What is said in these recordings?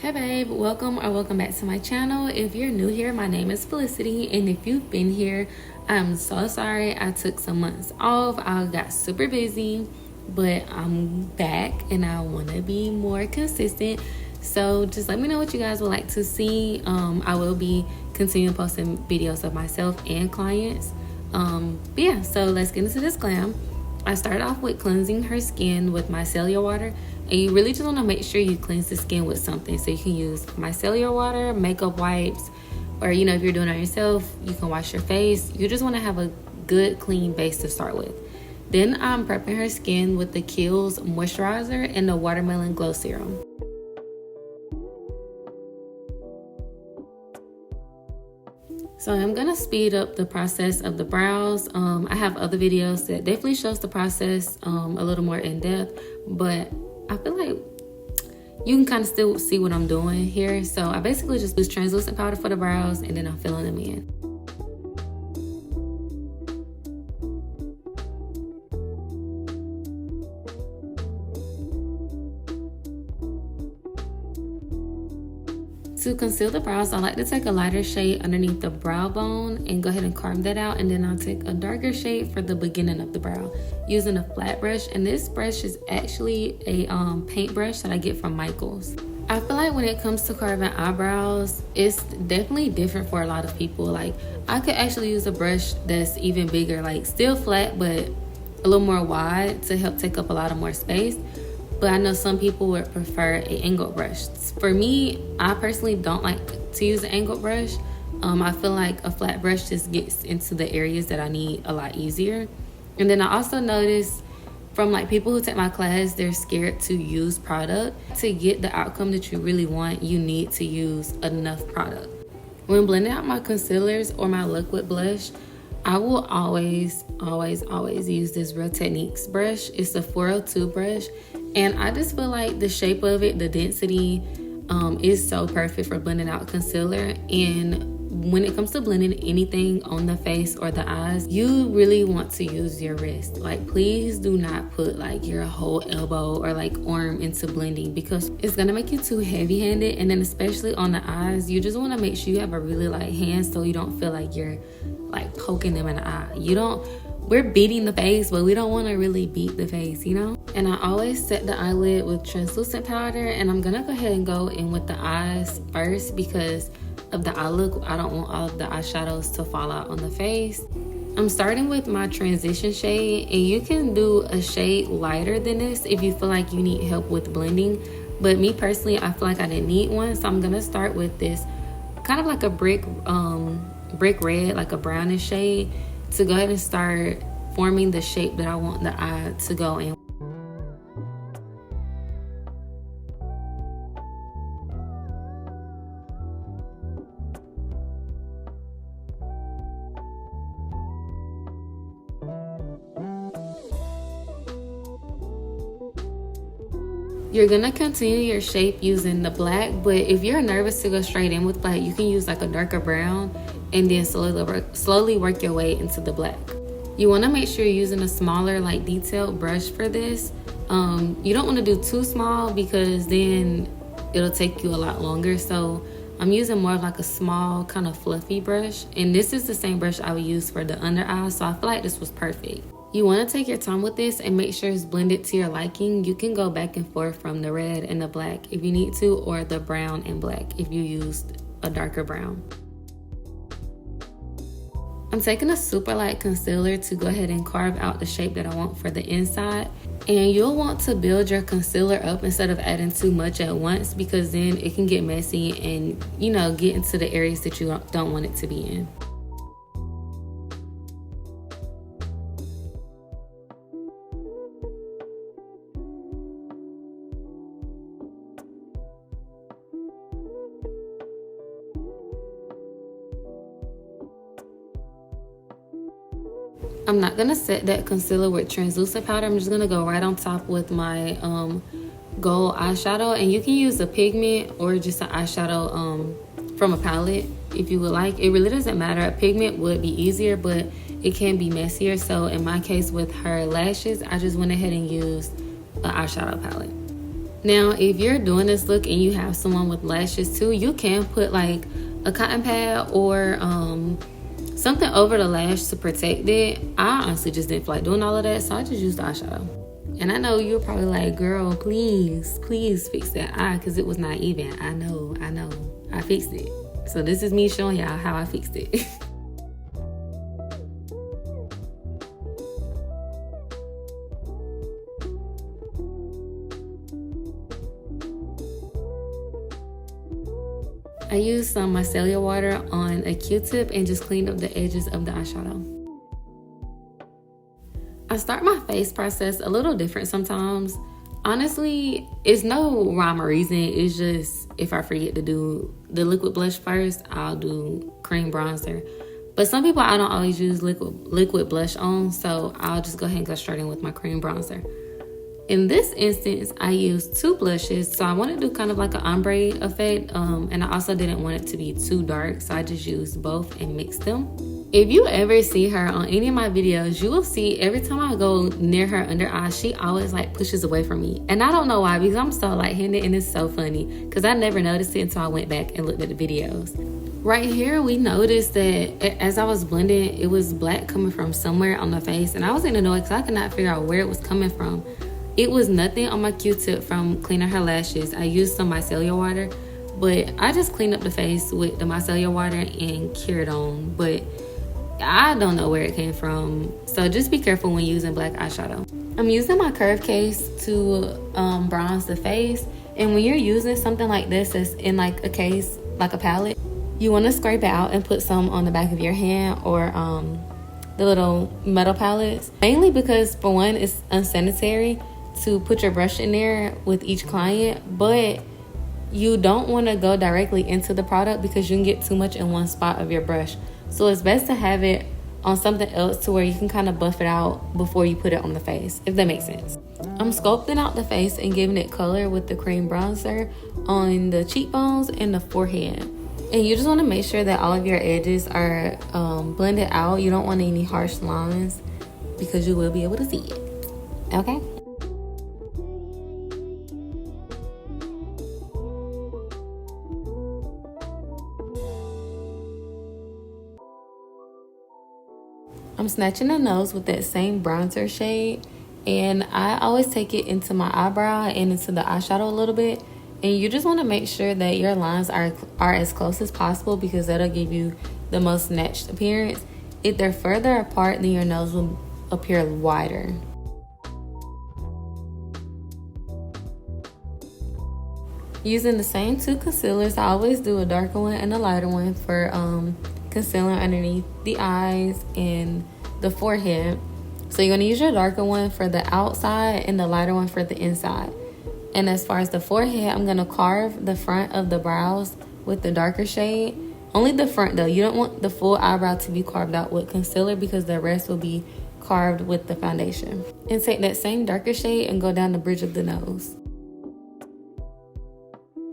Hey babe, welcome or welcome back to my channel. If you're new here, my name is Felicity, and if you've been here, I'm so sorry I took some months off. I got super busy, but I'm back and I want to be more consistent. So just let me know what you guys would like to see. I will be continuing posting videos of myself and clients. But yeah, so let's get into this glam. I started off with cleansing her skin with micellar water, and you really just want to make sure you cleanse the skin with something. So you can use micellar water, makeup wipes, or if you're doing it on yourself, you can wash your face. You just want to have a good clean base to start with. Then I'm prepping her skin with the Kiehl's moisturizer and the watermelon glow serum. So I'm gonna speed up the process of the brows. I have other videos that definitely shows the process a little more in depth, but I feel like you can kind of still see what I'm doing here. So I basically just use translucent powder for the brows, and then I'm filling them in. To conceal the brows, I like to take a lighter shade underneath the brow bone and go ahead and carve that out, and then I'll take a darker shade for the beginning of the brow using a flat brush. And this brush is actually a paint brush that I get from Michaels. I feel like when it comes to carving eyebrows, it's definitely different for a lot of people. Like, I could actually use a brush that's even bigger, like still flat but a little more wide to help take up a lot of more space. But I know some people would prefer an angled brush. For me, I personally don't like to use an angled brush. I feel like a flat brush just gets into the areas that I need a lot easier. And then I also noticed from people who take my class, they're scared to use product. To get the outcome that you really want, you need to use enough product. When blending out my concealers or my liquid blush, I will always use this Real Techniques brush. It's a 402 brush. And I just feel like the shape of it, the density, is so perfect for blending out concealer. And when it comes to blending anything on the face or the eyes, you really want to use your wrist. Please do not put your whole elbow or arm into blending, because it's gonna make you too heavy-handed. And then especially on the eyes, you just want to make sure you have a really light hand so you don't feel like you're poking them in the eye. We're beating the face, but we don't want to really beat the face, And I always set the eyelid with translucent powder, and I'm gonna go ahead and go in with the eyes first because of the eye look. I don't want all of the eyeshadows to fall out on the face. I'm starting with my transition shade, and you can do a shade lighter than this if you feel like you need help with blending. But me personally, I feel like I didn't need one, so I'm gonna start with this kind of like a brick red, like a brownish shade, to go ahead and start forming the shape that I want the eye to go in. You're gonna continue your shape using the black, but if you're nervous to go straight in with black, you can use a darker brown and then slowly work your way into the black. You wanna make sure you're using a smaller, detailed brush for this. You don't wanna do too small because then it'll take you a lot longer. So I'm using more of a small, kind of fluffy brush. And this is the same brush I would use for the under eye, so I feel like this was perfect. You want to take your time with this and make sure it's blended to your liking. You can go back and forth from the red and the black if you need to, or the brown and black if you used a darker brown. I'm taking a super light concealer to go ahead and carve out the shape that I want for the inside. And you'll want to build your concealer up instead of adding too much at once, because then it can get messy and, get into the areas that you don't want it to be in. I'm not gonna set that concealer with translucent powder. I'm just gonna go right on top with my gold eyeshadow, and you can use a pigment or just an eyeshadow from a palette if you would like. It really doesn't matter. A pigment would be easier, but it can be messier. So in my case with her lashes, I just went ahead and used an eyeshadow palette. Now, if you're doing this look and you have someone with lashes too, you can put like a cotton pad or something over the lash to protect it. I honestly just didn't feel like doing all of that, so I just used the eyeshadow. And I know you're probably like, girl, please fix that eye, because it was not even. I know. I fixed it. So this is me showing y'all how I fixed it. I used some micellar water on a Q-tip and just cleaned up the edges of the eyeshadow. I start my face process a little different sometimes. Honestly, it's no rhyme or reason. It's just if I forget to do the liquid blush first, I'll do cream bronzer. But some people, I don't always use liquid blush on, so I'll just go ahead and go straight in with my cream bronzer. In this instance, I used two blushes, so I wanted to do kind of like an ombre effect, and I also didn't want it to be too dark, so I just used both and mixed them. If you ever see her on any of my videos, you will see every time I go near her under eye, she always like pushes away from me. And I don't know why, because I'm so light-handed, and it's so funny because I never noticed it until I went back and looked at the videos. Right here, we noticed that as I was blending, it was black coming from somewhere on the face, and I was annoyed because I could not figure out where it was coming from. It was nothing on my Q-tip from cleaning her lashes. I used some micellar water, but I just cleaned up the face with the micellar water and cured on. But I don't know where it came from, so just be careful when using black eyeshadow. I'm using my curve case to bronze the face, and when you're using something like this that's in like a case, like a palette, you want to scrape it out and put some on the back of your hand or the little metal palettes, mainly because for one, it's unsanitary to put your brush in there with each client, but you don't want to go directly into the product because you can get too much in one spot of your brush. So it's best to have it on something else to where you can kind of buff it out before you put it on the face, if that makes sense. I'm sculpting out the face and giving it color with the cream bronzer on the cheekbones and the forehead. And you just want to make sure that all of your edges are blended out. You don't want any harsh lines because you will be able to see it. Okay? I'm snatching the nose with that same bronzer shade, and I always take it into my eyebrow and into the eyeshadow a little bit. And you just want to make sure that your lines are as close as possible because that'll give you the most snatched appearance. If they're further apart, then your nose will appear wider. Using the same two concealers, I always do a darker one and a lighter one for concealing underneath the eyes and the forehead. So you're going to use your darker one for the outside and the lighter one for the inside. And as far as the forehead, I'm going to carve the front of the brows with the darker shade. Only the front though. You don't want the full eyebrow to be carved out with concealer because the rest will be carved with the foundation. And take that same darker shade and go down the bridge of the nose.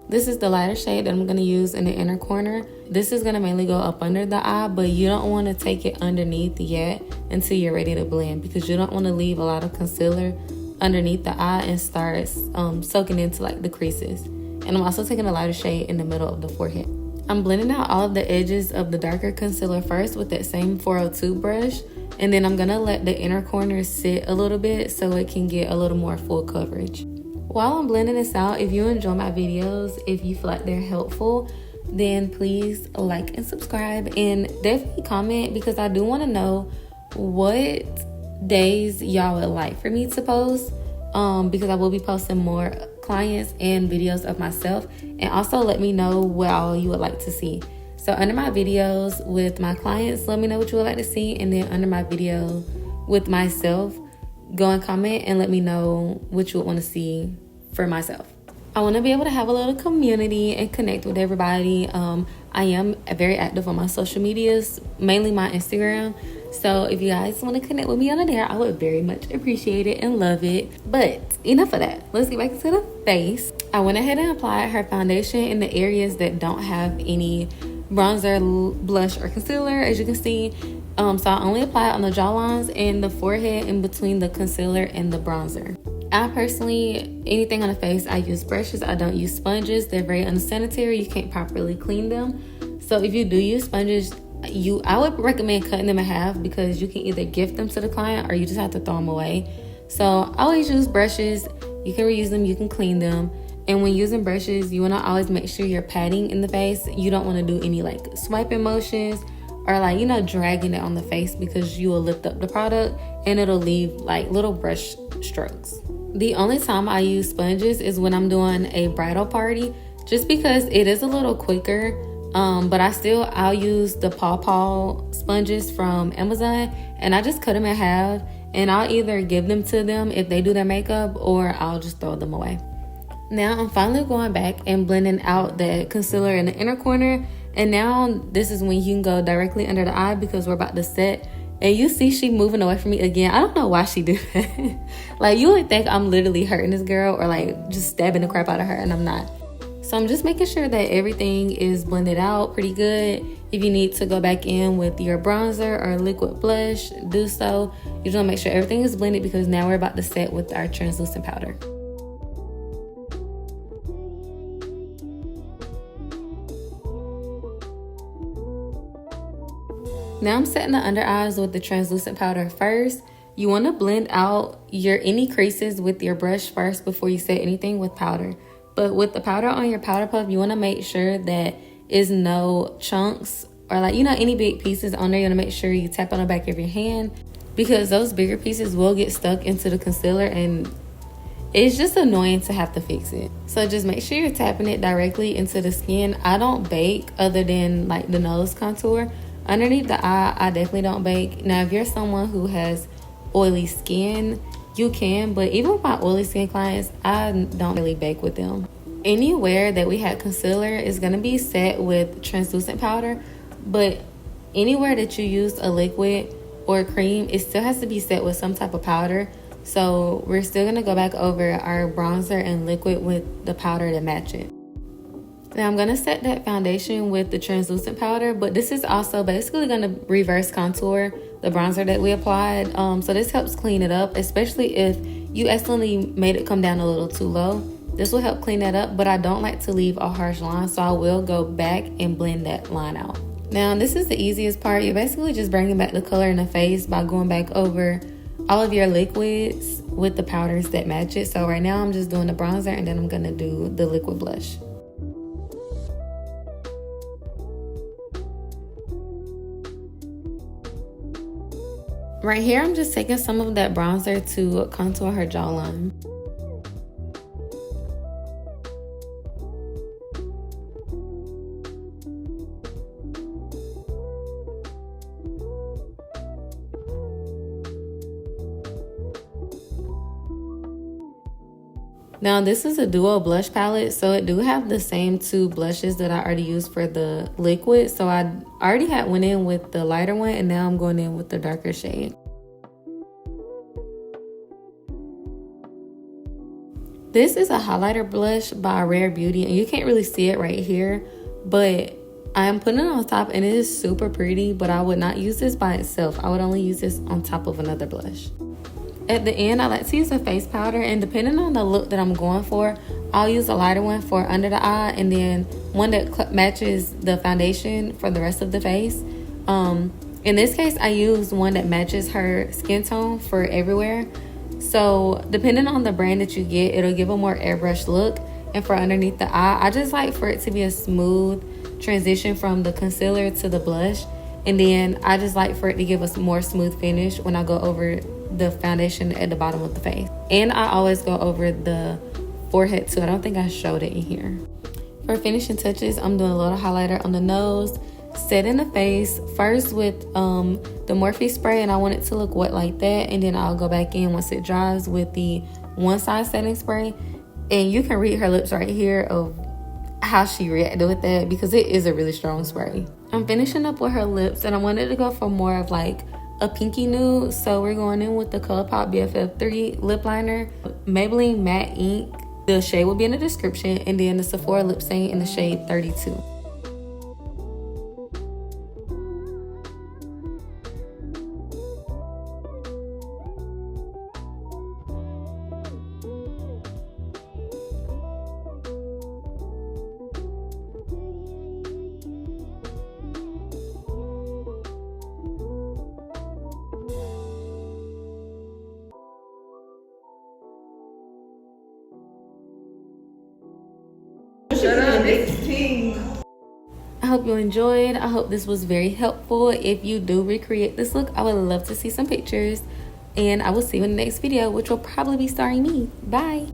This is the lighter shade that I'm going to use in the inner corner. This is going to mainly go up under the eye, but you don't want to take it underneath yet until you're ready to blend because you don't want to leave a lot of concealer underneath the eye and start soaking into like the creases. And I'm also taking a lighter shade in the middle of the forehead. I'm blending out all of the edges of the darker concealer first with that same 402 brush, and then I'm going to let the inner corner sit a little bit so it can get a little more full coverage. While I'm blending this out, if you enjoy my videos, if you feel like they're helpful, then please like and subscribe and definitely comment because I do want to know what days y'all would like for me to post because I will be posting more clients and videos of myself, and also let me know what all you would like to see. So under my videos with my clients, let me know what you would like to see, and then under my video with myself, go and comment and let me know what you would want to see for myself. I want to be able to have a little community and connect with everybody. I am very active on my social medias, mainly my Instagram. So if you guys want to connect with me on there, I would very much appreciate it and love it. But enough of that. Let's get back to the face. I went ahead and applied her foundation in the areas that don't have any bronzer, blush, or concealer, as you can see. So I only apply it on the jawlines and the forehead in between the concealer and the bronzer. I personally, anything on the face, I use brushes. I don't use sponges. They're very unsanitary. You can't properly clean them. So if you do use sponges, I would recommend cutting them in half, because you can either gift them to the client or you just have to throw them away. So I always use brushes. You can reuse them, you can clean them. And when using brushes, you want to always make sure you're patting in the face. You don't want to do any like swiping motions or like, dragging it on the face, because you will lift up the product and it'll leave like little brush strokes. The only time I use sponges is when I'm doing a bridal party, just because it is a little quicker. But I'll use the Paw sponges from Amazon, and I just cut them in half, and I'll either give them to them if they do their makeup, or I'll just throw them away. Now I'm finally going back and blending out the concealer in the inner corner, and now this is when you can go directly under the eye, because we're about to set. And you see she moving away from me again. I don't know why she did that. Like, you would think I'm literally hurting this girl or like just stabbing the crap out of her, and I'm not. So I'm just making sure that everything is blended out pretty good. If you need to go back in with your bronzer or liquid blush, do so. You just want to make sure everything is blended, because now we're about to set with our translucent powder. Now I'm setting the under eyes with the translucent powder first. You want to blend out any creases with your brush first before you set anything with powder. But with the powder on your powder puff, you want to make sure that is no chunks or like, any big pieces on there. You want to make sure you tap on the back of your hand, because those bigger pieces will get stuck into the concealer and it's just annoying to have to fix it. So just make sure you're tapping it directly into the skin. I don't bake other than like the nose contour. Underneath the eye, I definitely don't bake. Now, if you're someone who has oily skin, you can, but even with my oily skin clients, I don't really bake with them. Anywhere that we had concealer is going to be set with translucent powder, but anywhere that you use a liquid or a cream, it still has to be set with some type of powder. So we're still going to go back over our bronzer and liquid with the powder to match it. Now I'm going to set that foundation with the translucent powder, but this is also basically going to reverse contour the bronzer that we applied. So this helps clean it up, especially if you accidentally made it come down a little too low. This will help clean that up, but I don't like to leave a harsh line, so I will go back and blend that line out. Now this is the easiest part. You're basically just bringing back the color in the face by going back over all of your liquids with the powders that match it. So right now I'm just doing the bronzer, and then I'm going to do the liquid blush. Right here, I'm just taking some of that bronzer to contour her jawline. Now this is a duo blush palette, so it do have the same two blushes that I already used for the liquid. So I already had went in with the lighter one, and now I'm going in with the darker shade. This is a highlighter blush by Rare Beauty, and you can't really see it right here, but I'm putting it on top and it is super pretty, but I would not use this by itself. I would only use this on top of another blush. At the end, I like to use a face powder, and depending on the look that I'm going for, I'll use a lighter one for under the eye, and then one that matches the foundation for the rest of the face. In this case, I used one that matches her skin tone for everywhere. So depending on the brand that you get, it'll give a more airbrush look. And for underneath the eye, I just like for it to be a smooth transition from the concealer to the blush. And then I just like for it to give us more smooth finish when I go over the foundation at the bottom of the face. And I always go over the forehead too. I don't think I showed it in here. For finishing touches, I'm doing a little highlighter on the nose, set in the face first with the Morphe spray, and I want it to look wet like that, and then I'll go back in once it dries with the Onesize setting spray. And you can read her lips right here of how she reacted with that, because it is a really strong spray. I'm finishing up with her lips, and I wanted to go for more of like a pinky nude, so we're going in with the ColourPop BFF3 lip liner, Maybelline matte ink. The shade will be in the description, and then the Sephora lip stain in the shade 32. 16. I hope you enjoyed. I hope this was very helpful. If you do recreate this look, I would love to see some pictures. And I will see you in the next video, which will probably be starring me. Bye.